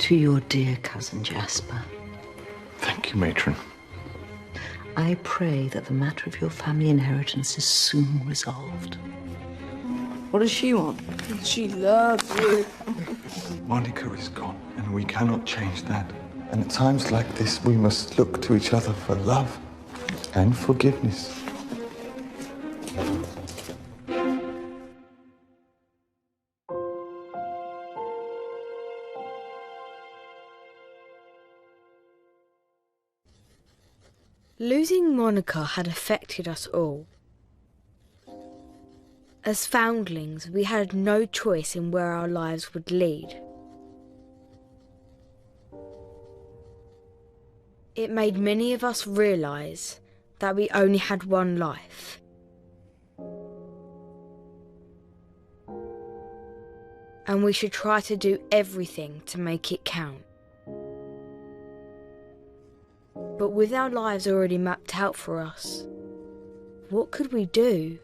To your dear cousin Jasper. Thank you, matron. I pray that the matter of your family inheritance is soon resolved. What does she want? She loves you. Monica is gone, and we cannot change that. And at times like this, we must look to each other for love and forgiveness. Losing Monica had affected us all. As foundlings, we had no choice in where our lives would lead. It made many of us realise that we only had one life. And we should try to do everything to make it count. But with our lives already mapped out for us, what could we do?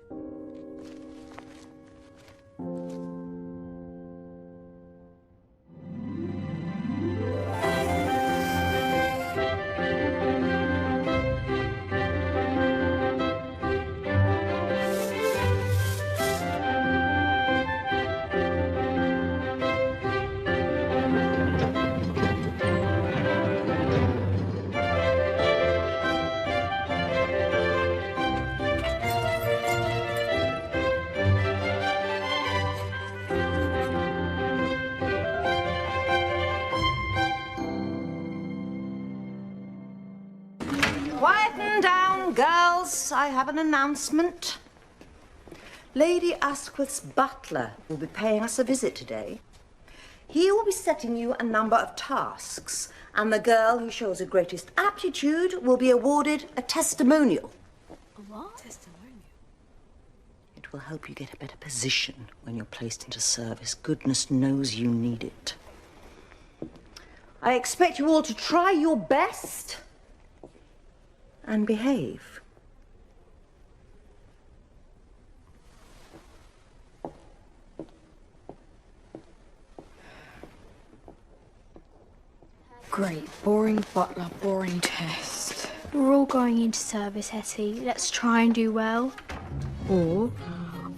Quieten down, girls. I have an announcement. Lady Asquith's butler will be paying us a visit today. He will be setting you a number of tasks, and the girl who shows the greatest aptitude will be awarded a testimonial. A what? Testimonial? It will help you get a better position when you're placed into service. Goodness knows you need it. I expect you all to try your best and behave. Great, boring butler, boring test. We're all going into service, Hetty. Let's try and do well. Or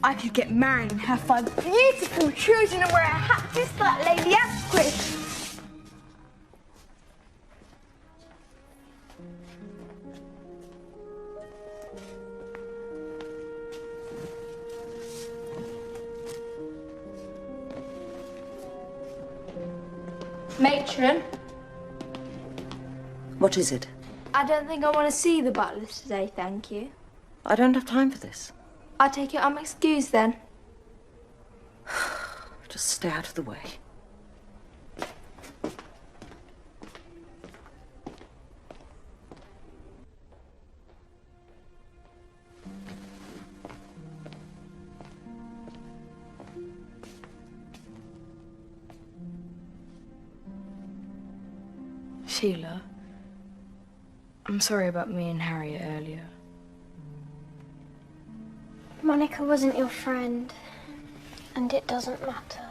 I could get married and have 5 beautiful children and wear a hat just like Lady Asquith. Matron, What is it? I don't think I want to see the butlers today, thank you. I don't have time for this. I take it I'm excused then. Just stay out of the way. Sheila, I'm sorry about me and Harriet earlier. Monica wasn't your friend, and it doesn't matter.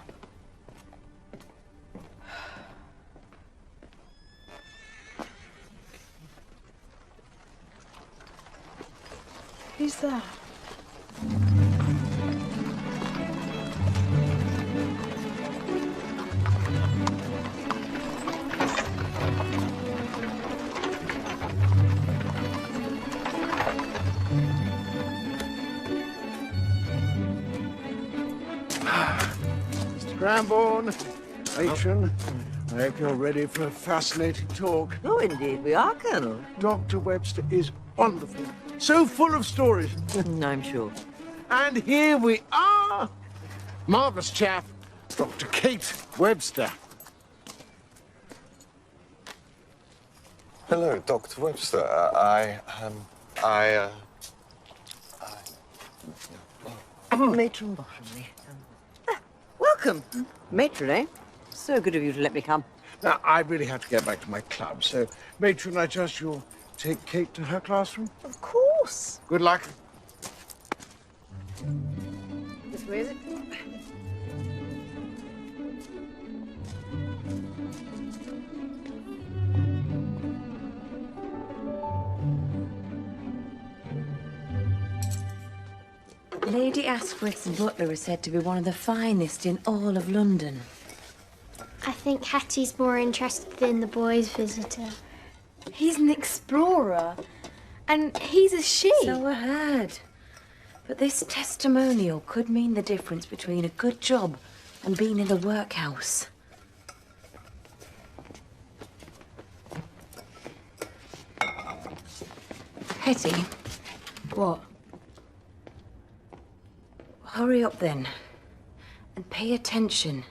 Who's that? Cranbourne, matron, I hope you're ready for a fascinating talk. Oh, indeed we are, Colonel. Dr. Webster is wonderful, so full of stories. I'm sure. And here we are. Marvellous chap, Dr. Kate Webster. Hello, Dr. Webster. Matron Bottomley. Welcome. Matron, eh? So good of you to let me come. Now, I really have to get back to my club, so, matron, I trust you'll take Kate to her classroom? Of course. Good luck. This way, is it? Lady Asquith's butler is said to be one of the finest in all of London. I think Hetty's more interested in the boy's visitor. He's an explorer. And he's a she. So I heard. But this testimonial could mean the difference between a good job and being in the workhouse. Hetty. What? Hurry up then. And pay attention.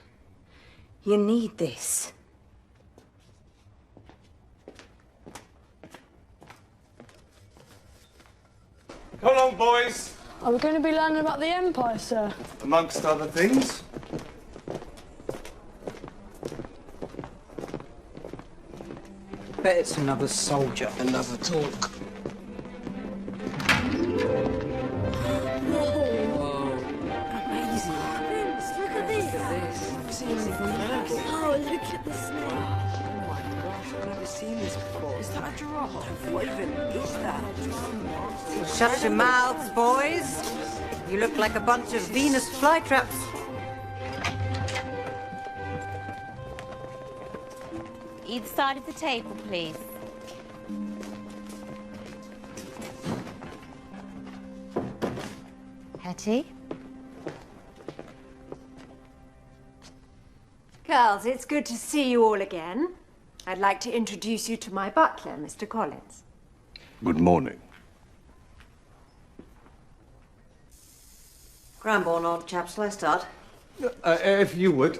You need this. Come along, boys. Are we going to be learning about the Empire, sir? Amongst other things. Bet it's another soldier, another talk. Oh, look at the snake. Oh my gosh, I've never seen this before. Is that a giraffe? What even is that? Shut your mouths, boys. You look like a bunch of Venus flytraps. Either side of the table, please. Hetty? Girls, it's good to see you all again. I'd like to introduce you to my butler, Mr. Collins. Good morning. Cramborn, old chap, shall I start? If you would.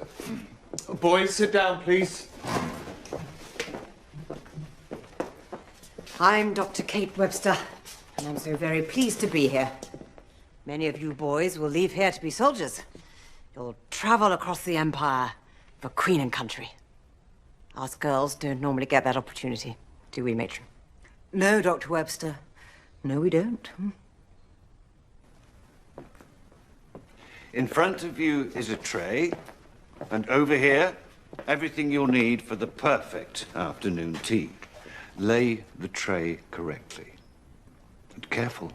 Boys, sit down, please. I'm Dr. Kate Webster, and I'm so very pleased to be here. Many of you boys will leave here to be soldiers. You'll travel across the Empire for Queen and country. Us girls don't normally get that opportunity, do we, matron? No, Dr. Webster. No, we don't. In front of you is a tray, and over here, everything you'll need for the perfect afternoon tea. Lay the tray correctly. And careful,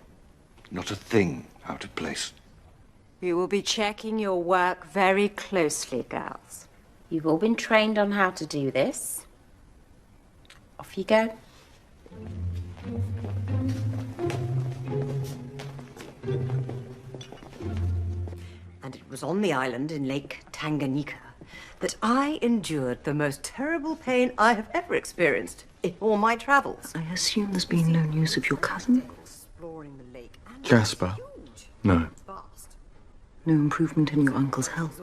not a thing out of place. We will be checking your work very closely, girls. You've all been trained on how to do this. Off you go. And it was on the island in Lake Tanganyika that I endured the most terrible pain I have ever experienced in all my travels. I assume there's been no news of your cousin? Jasper? No. No improvement in your uncle's health?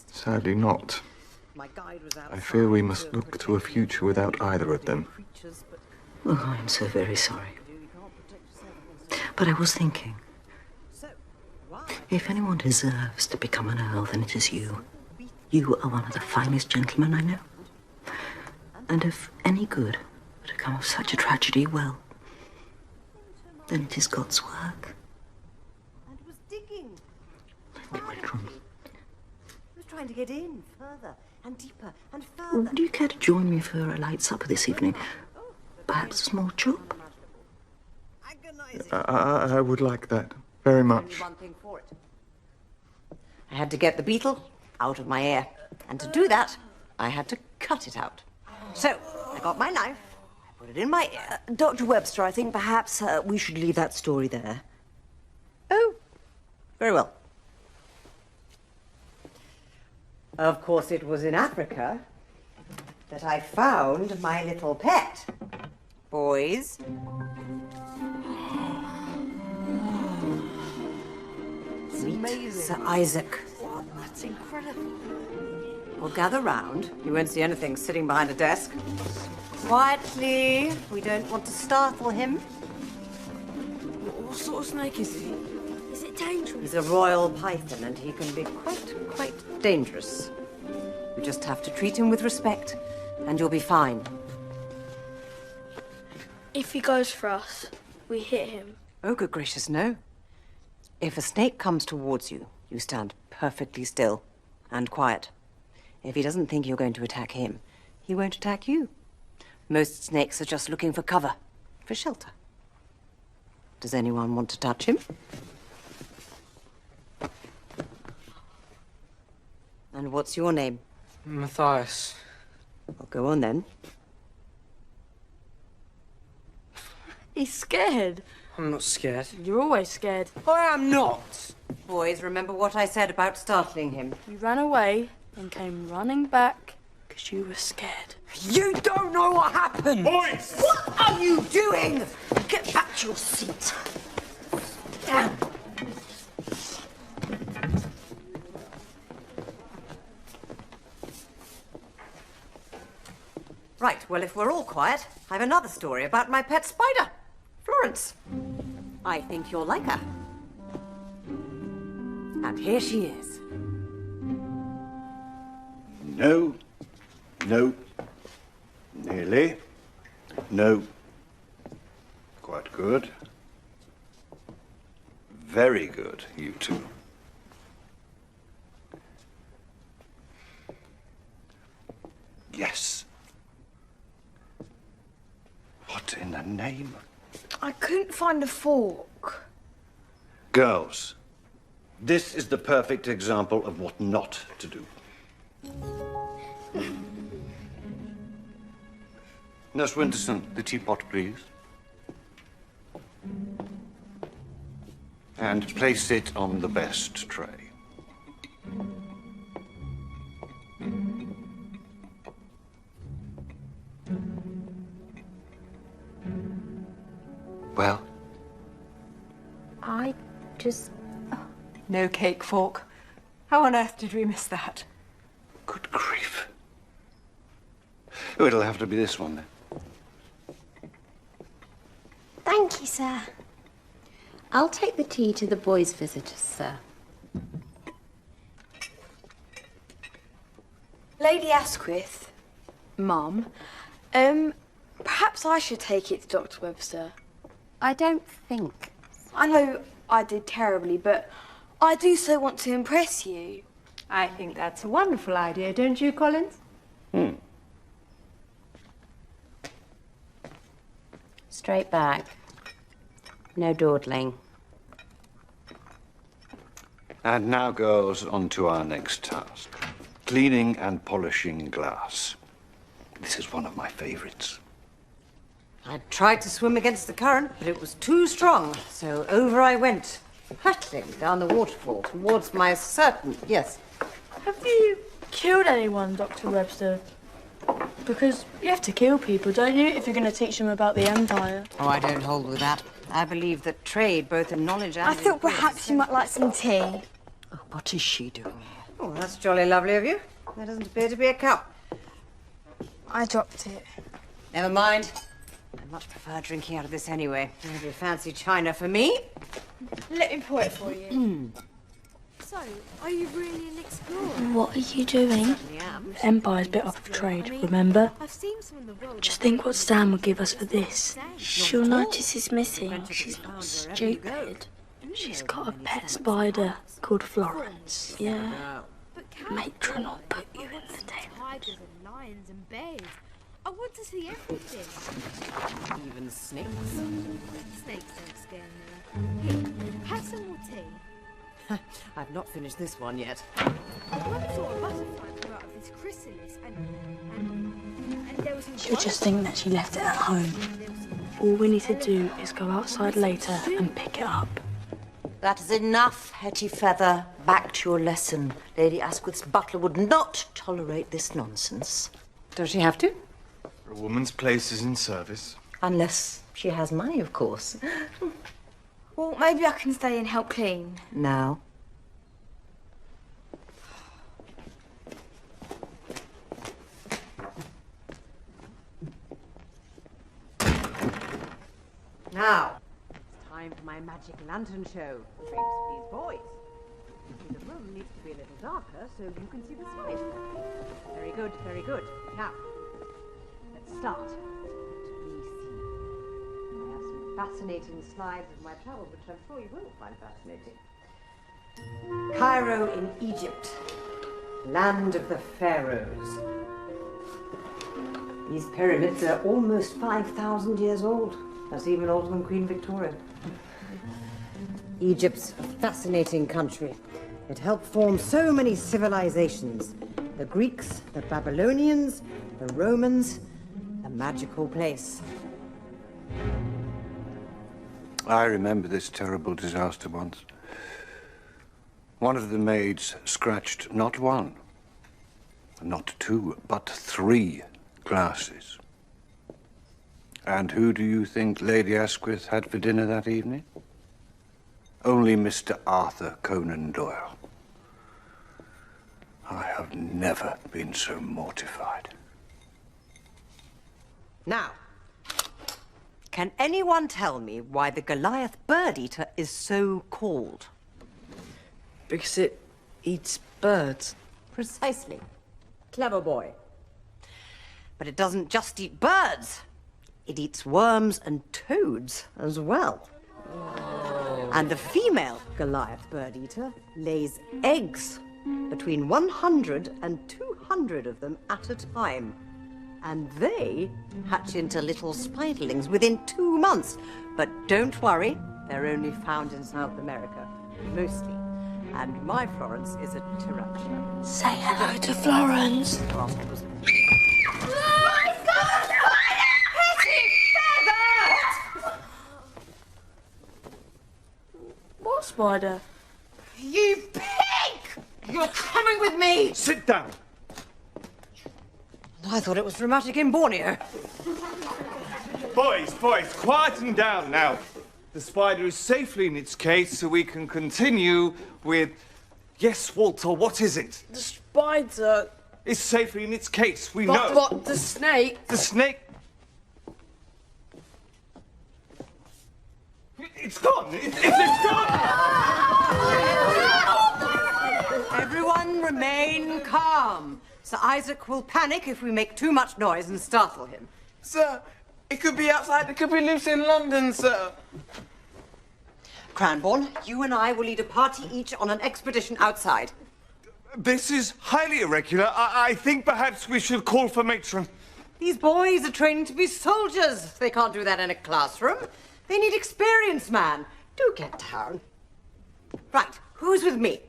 Sadly not. I fear we must look to a future without either of them. Oh, I'm so very sorry. But I was thinking, if anyone deserves to become an earl, then it is you. You are one of the finest gentlemen I know. And if any good were to come of such a tragedy, well, then it is God's work. And was digging. Thank you, matron. I was trying to get in further and deeper and further. Would you care to join me for a light supper this evening? Perhaps a small chop? I would like that very much. One thing for it. I had to get the beetle out of my ear. And to do that, I had to cut it out. So, I got my knife, I put it in my ear. Dr. Webster, I think perhaps we should leave that story there. Oh, very well. Of course, it was in Africa that I found my little pet. Boys. Meet Sir Isaac. That's incredible. Well, gather round. You won't see anything sitting behind a desk. Quietly. We don't want to startle him. What sort of snake is he? Is it dangerous? He's a royal python, and he can be quite dangerous. You just have to treat him with respect, and you'll be fine. If he goes for us, we hit him. Oh, good gracious, no. If a snake comes towards you, you stand perfectly still and quiet. If he doesn't think you're going to attack him, he won't attack you. Most snakes are just looking for cover, for shelter. Does anyone want to touch him? And what's your name? Matthias. Well, go on then. He's scared. I'm not scared. You're always scared. I am not! Boys, remember what I said about startling him. You ran away and came running back because you were scared. You don't know what happened! Boys! What are you doing? Get back to your seat. Damn. Right, well, if we're all quiet, I have another story about my pet spider, Florence. I think you'll like her. And here she is. No. No. Nearly. No. Quite good. Very good, you two. Yes. What in the name of... I couldn't find a fork. Girls, this is the perfect example of what not to do. Nurse Winterson, the teapot, please. And place it on the best tray. Well? I just... Oh, no cake fork. How on earth did we miss that? Good grief. Oh, it'll have to be this one, then. Thank you, sir. I'll take the tea to the boys' visitors, sir. Lady Asquith, Mum, perhaps I should take it to Dr. Webster. I don't think. I know I did terribly, but I do so want to impress you. I think that's a wonderful idea, don't you, Collins? Straight back. No dawdling. And now, girls, on to our next task. Cleaning and polishing glass. This is one of my favorites. I tried to swim against the current, but it was too strong, so over I went, hurtling down the waterfall towards my certain... Yes. Have you killed anyone, Dr. Webster? Because you have to kill people, don't you, if you're going to teach them about the Empire? Oh, I don't hold with that. I believe that trade, both in knowledge and... I thought perhaps you might like some tea. Oh, what is she doing here? Oh, that's jolly lovely of you. There doesn't appear to be a cup. I dropped it. Never mind. I much prefer drinking out of this anyway. Maybe fancy china for me. Let me pour it for you. So, are you really an explorer? What are you doing? Empire's bit off of trade, remember? I've seen some in the world. Just think what Sam would give us for this. She'll notice he's missing. She's not stupid. She's got a pet spider called Florence. Yeah. Matron will put you in the tigers and lions and bears. I want to see everything. Even snakes. Snakes don't scare me. Here, have some more tea. I've not finished this one yet. I once saw a butterfly come out of this chrysalis and there was some... She'll just think that she left it at home. All we need to do is go outside later and pick it up. That is enough, Hetty Feather. Back to your lesson. Lady Asquith's butler would not tolerate this nonsense. Does she have to? A woman's place is in service. Unless she has money, of course. Well, maybe I can stay and help clean. Now. Now, it's time for my magic lantern show. Drinks, please, boys. The room needs to be a little darker so you can see the slide. Very good, very good. Now, let's start. Let me see. I have some fascinating slides of my travels, which I'm sure you will find fascinating. Cairo in Egypt, land of the pharaohs. These pyramids are almost 5,000 years old. That's even older than Queen Victoria. Egypt's a fascinating country. It helped form so many civilizations. The Greeks, the Babylonians, the Romans, a magical place. I remember this terrible disaster once. One of the maids scratched not one, not two, but 3 glasses. And who do you think Lady Asquith had for dinner that evening? Only Mr. Arthur Conan Doyle. I have never been so mortified. Now, can anyone tell me why the Goliath bird-eater is so called? Because it eats birds. Precisely. Clever boy. But it doesn't just eat birds. It eats worms and toads as well. And the female Goliath bird-eater lays eggs, between 100 and 200 of them at a time. And they hatch into little spiderlings within 2 months. But don't worry, they're only found in South America, mostly. And my Florence is a tarantula. Say hello to Florence. Hetty Feather! What spider? You pig! You're coming with me! Sit down. I thought it was dramatic in Borneo. Boys, quieten down now. The spider is safely in its case, so we can continue with... Yes, Walter, what is it? The spider. It's safely in its case, we know. What? The snake? The snake... It's gone! It's gone! Everyone remain calm. Sir Isaac will panic if we make too much noise and startle him. Sir, it could be outside, it could be loose in London, sir. Cranbourne, you and I will lead a party each on an expedition outside. This is highly irregular. I think perhaps we should call for matron. These boys are training to be soldiers. They can't do that in a classroom. They need experience, man. Do get down. Right, who's with me?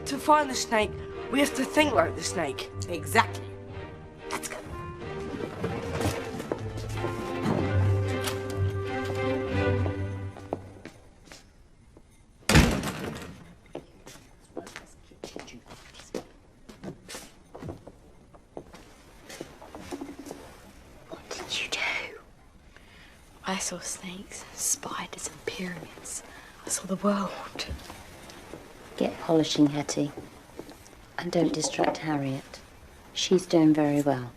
To find the snake, we have to think like the snake. Exactly. Let's go. What did you do? I saw snakes, spiders and pyramids. I saw the world. Get polishing, Hetty. And don't distract Harriet. She's doing very well.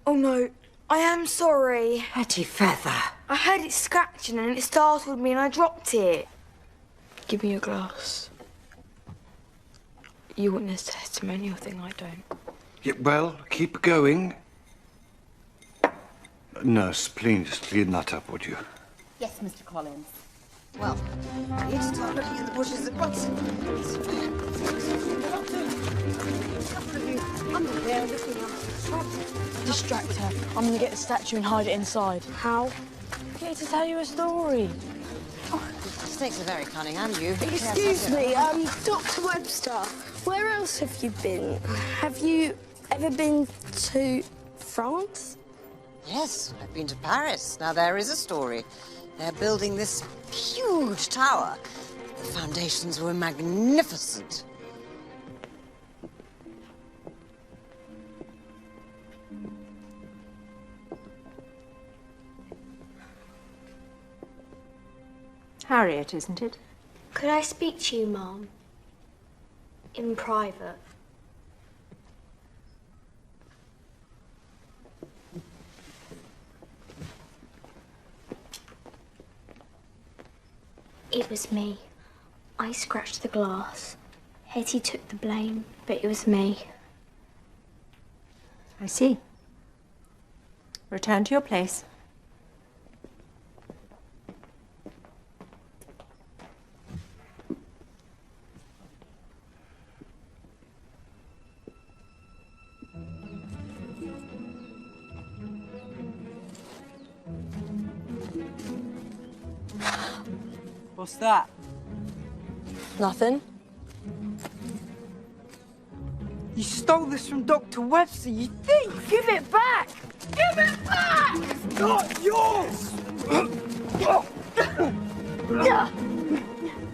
Oh no, I am sorry. Hetty Feather. I heard it scratching and it startled me and I dropped it. Give me your glass. You want this testimonial thing, I don't. Yeah, well, keep going. Nurse, please clean that up, would you? Yes, Mr. Collins. Well, I need to start looking in the bushes at once. Under there looking up. Distract her. I'm gonna get the statue and hide it inside. How? Get her to tell you a story. Snakes are very cunning, and you. Excuse me, Dr. Webster, where else have you been? Have you ever been to France? Yes, I've been to Paris. Now, there is a story. They're building this huge tower. The foundations were magnificent. Harriet, isn't it? Could I speak to you, Mum? In private. It was me. I scratched the glass. Hetty took the blame, but it was me. I see. Return to your place. What's that? Nothing. You stole this from Dr. Webster, you thief! Give it back! Give it back! It's not yours!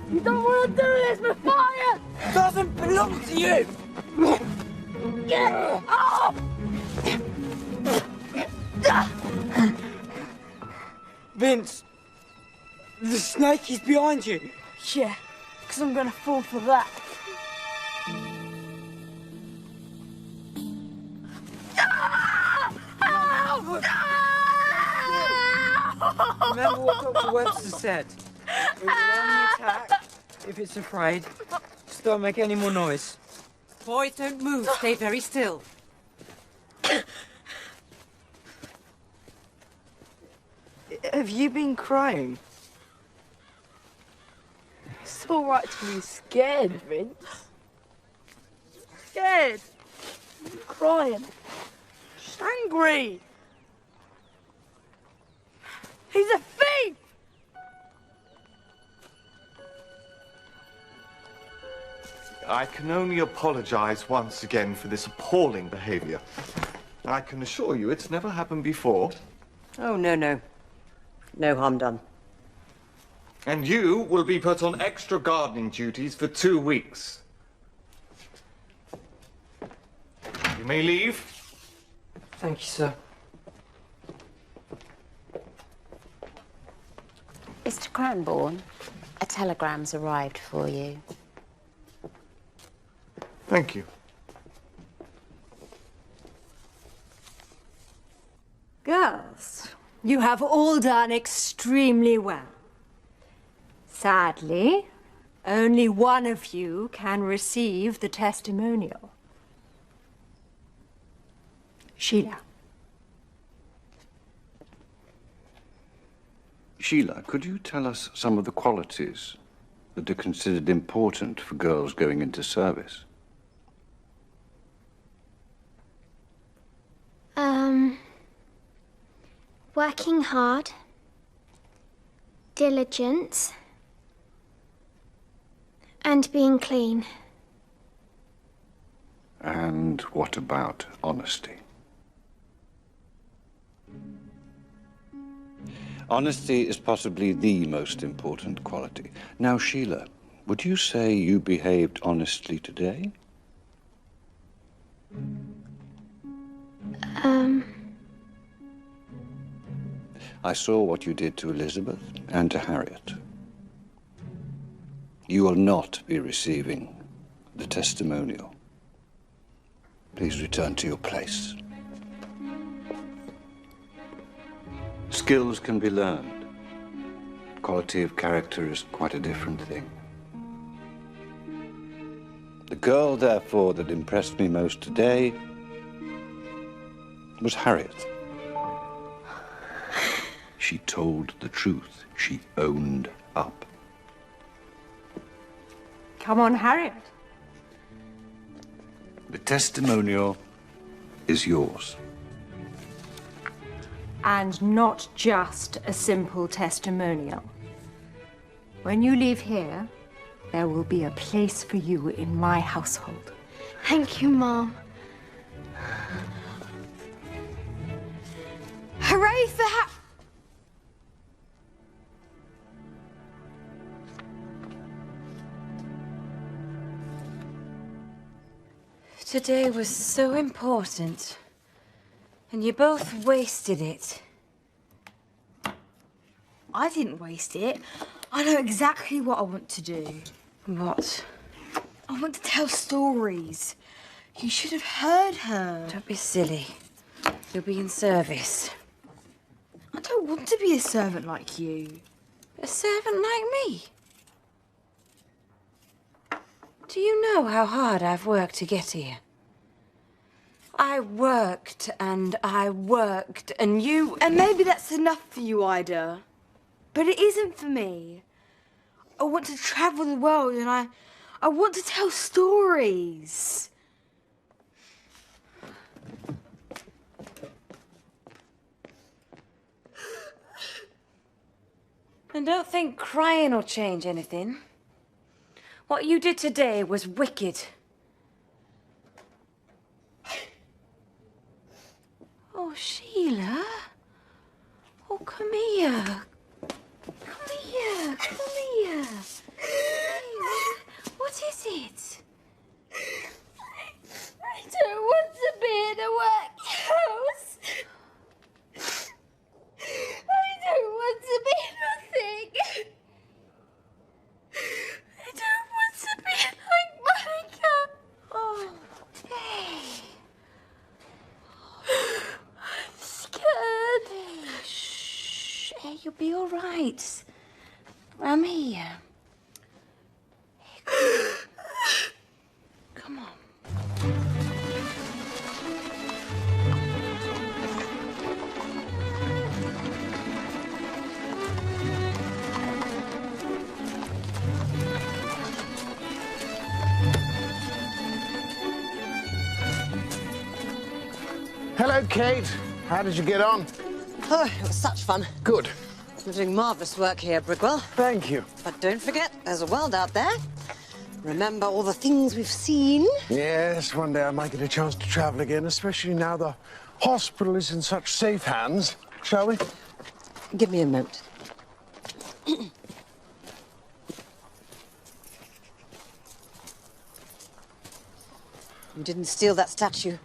You don't want to do this, but fire! It doesn't belong to you! Get off! Vince, the snake is behind you. Yeah, because I'm going to fall for that. Remember what Dr. Webster said? It will only attack if it's afraid. Just don't make any more noise. Boys, don't move. Stay very still. Have you been crying? It's all right to be scared, Vince. Scared. I'm crying. Just angry. He's a thief! I can only apologize once again for this appalling behavior. I can assure you it's never happened before. Oh, no, no. No harm done. And you will be put on extra gardening duties for 2 weeks. You may leave. Thank you, sir. Mr. Cranbourne, a telegram's arrived for you. Thank you. Girls, you have all done extremely well. Sadly, only one of you can receive the testimonial. Sheila. Sheila, could you tell us some of the qualities that are considered important for girls going into service? Working hard, diligence, and being clean. And what about honesty? Honesty is possibly the most important quality. Now, Sheila, would you say you behaved honestly today? I saw what you did to Elizabeth and to Harriet. You will not be receiving the testimonial. Please return to your place. Skills can be learned. Quality of character is quite a different thing. The girl, therefore, that impressed me most today was Harriet. She told the truth. She owned up. Come on, Harriet. The testimonial is yours. And not just a simple testimonial. When you leave here, there will be a place for you in my household. Thank you, Mom. Hooray for Today was so important, and you both wasted it. I didn't waste it. I know exactly what I want to do. What? I want to tell stories. You should have heard her. Don't be silly. You'll be in service. I don't want to be a servant like you. A servant like me? Do you know how hard I've worked to get here? I worked and you... And maybe that's enough for you, Ida. But it isn't for me. I want to travel the world and I want to tell stories. And don't think crying will change anything. What you did today was wicked. Oh, Sheila. Oh, come here. Come here. Come here. Hey, what is it? I don't want to be in a workhouse. I don't want to be nothing. I don't want to be like Monica. Oh, hey. I'm scared. Hey, shh. Hey, you'll be all right. I'm here. Hey, come on. Hello, Kate. How did you get on? Oh, it was such fun. Good. You're doing marvellous work here, Brigwell. Thank you. But don't forget, there's a world out there. Remember all the things we've seen? Yes, one day I might get a chance to travel again, especially now the hospital is in such safe hands. Shall we? Give me a moment. You didn't steal that statue.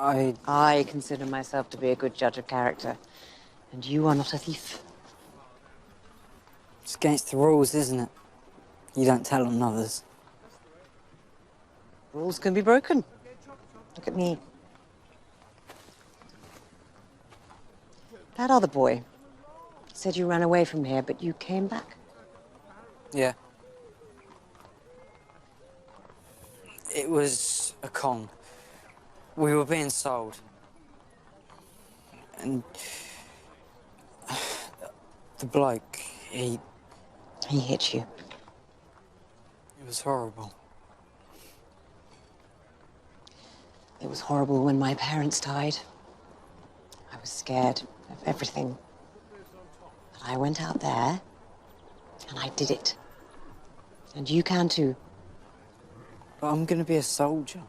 I consider myself to be a good judge of character, and you are not a thief. It's against the rules, isn't it? You don't tell on others. Rules can be broken. Look at me. That other boy said you ran away from here, but you came back. Yeah. It was a con. We were being sold. And the bloke, he hit you. It was horrible. It was horrible when my parents died. I was scared of everything. But I went out there and I did it. And you can too. But I'm gonna be a soldier.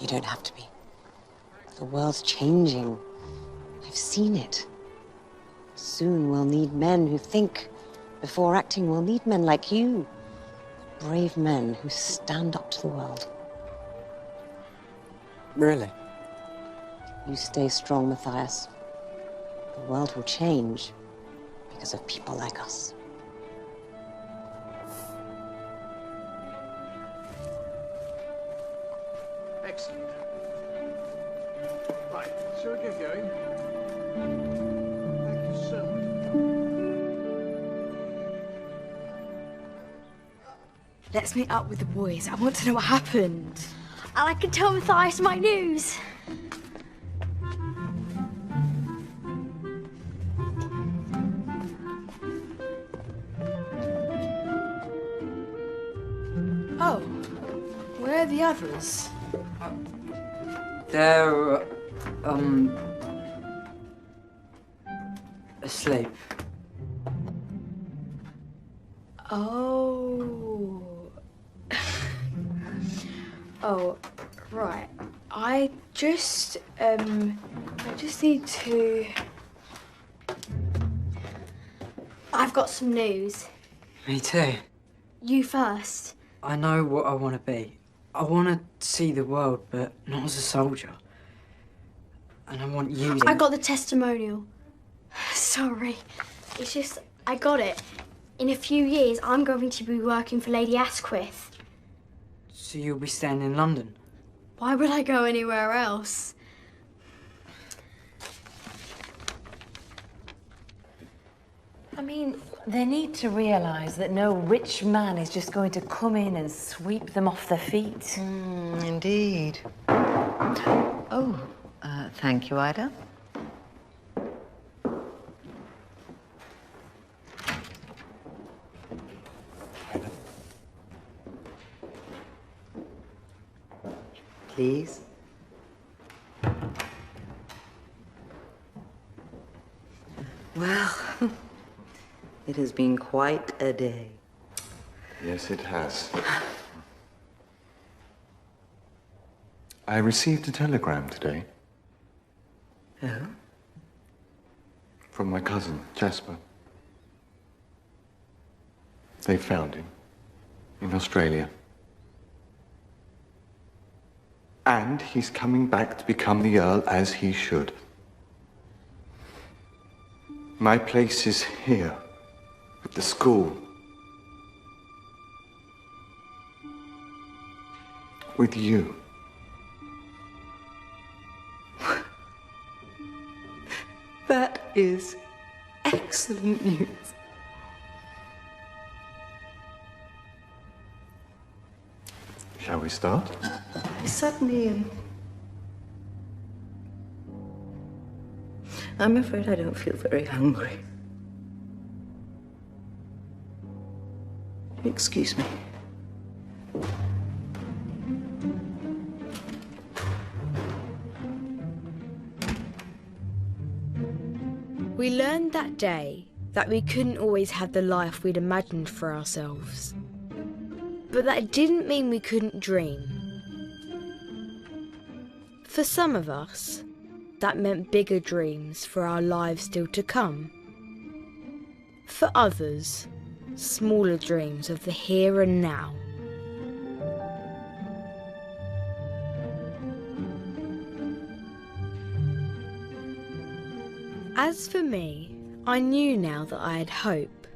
You don't have to be. The world's changing. I've seen it. Soon we'll need men who think before acting. We'll need men like you. Brave men who stand up to the world. Really? You stay strong, Matthias. The world will change because of people like us. Excellent. Right, shall we get going? Thank you so much. Let's meet up with the boys. I want to know what happened. And I can tell Matthias my news. Oh, where are the others? They're, asleep. Oh. Oh, right. I just need to... I've got some news. Me too. You first. I know what I want to be. I want to see the world, but not as a soldier. And I want you to... I got the testimonial. Sorry. It's just, I got it. In a few years, I'm going to be working for Lady Asquith. So you'll be staying in London? Why would I go anywhere else? I mean, They need to realise that no rich man is just going to come in and sweep them off their feet. Indeed. Oh, thank you, Ida. Please. Well, it has been quite a day. Yes, it has. I received a telegram today. Oh? From my cousin, Jasper. They found him in Australia. And he's coming back to become the Earl as he should. My place is here, at the school. With you. That is excellent news. Shall we start? Certainly. I'm afraid I don't feel very hungry. Excuse me. We learned that day that we couldn't always have the life we'd imagined for ourselves. But that didn't mean we couldn't dream. For some of us, that meant bigger dreams for our lives still to come. For others, smaller dreams of the here and now. As for me, I knew now that I had hope.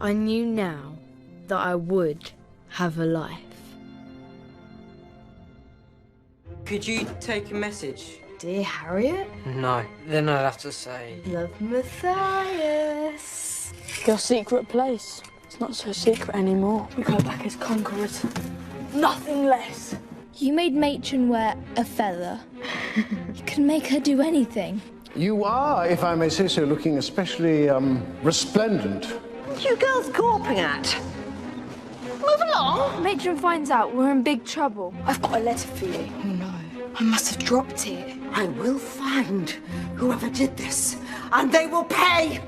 I knew now that I would have a life. Could you take a message? Dear Harriet? No, then I'd have to say... Love Matthias. Your secret place. It's not so secret anymore. We go back as conquerors. Nothing less. You made Matron wear a feather. You can make her do anything. You are, if I may say so, looking especially resplendent. What are you girls gawping at? Move along. Matron finds out we're in big trouble. I've got a letter for you. Oh, no. I must have dropped it. I will find whoever did this, and they will pay.